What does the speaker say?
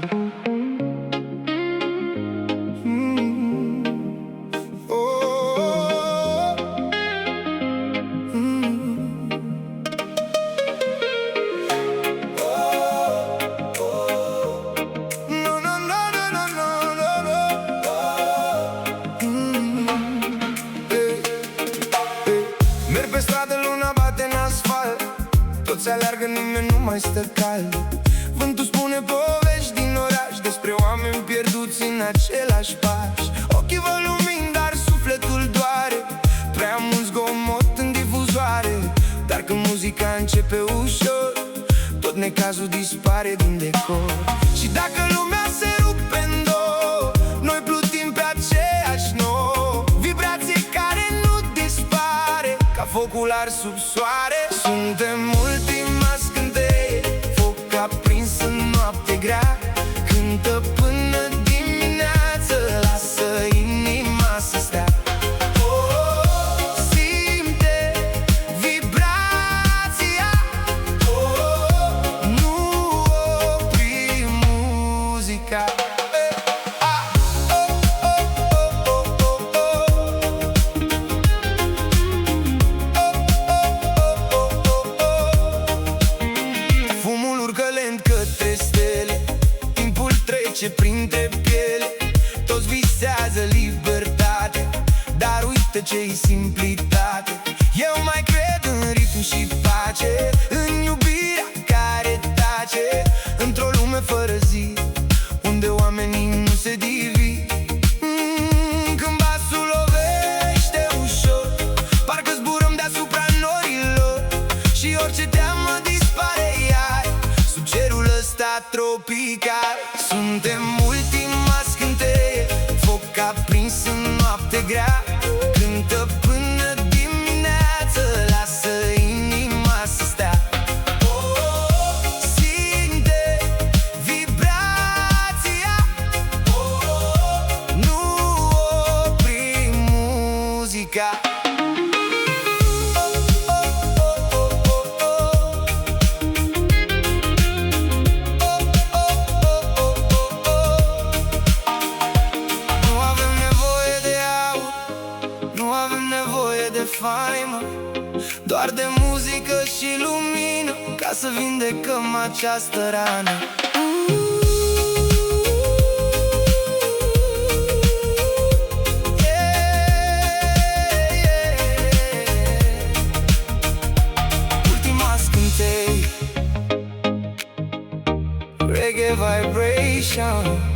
Merg pe stradă, luna bate în asfalt, toți aleargă, nimeni nu mai stă cald. Vântul spune povești din oraș despre oameni pierduți în același pași. Ochii văd lumini, dar sufletul doare, prea mult zgomot în difuzoare. Dar când muzica începe ușor, tot necazul dispare din decor. Și dacă lumea se rupe în două, noi plutim pe aceeași nouă vibrație care nu dispare, ca focul ars sub soare. Suntem ultima scânteie, foc aprins în noapte grea, cântă până dimineață, lasă inima să stea. Simte vibrația, nu opri muzica. Fumul urcă lent către stele, timpul trece printre piele, toți visează libertate, dar uite ce-i simplitate. Eu mai cred în ritm și pace, în iubirea care tace, într-o lume fără zi, unde oamenii nu se divid. Când basul lovește ușor, parcă zburăm deasupra norilor, și orice teamă dispare iar sub cerul ăsta tropical. Suntem ultima scânteie, foc aprins în noapte grea, cântă până dimineață, lasă inima să stea. Simte vibrația, nu opri muzica. Nu avem nevoie de aur, nu avem nevoie de faimă, doar de muzică și lumină, ca să vindecăm această rană. Ultima scânteie, reggae vibration.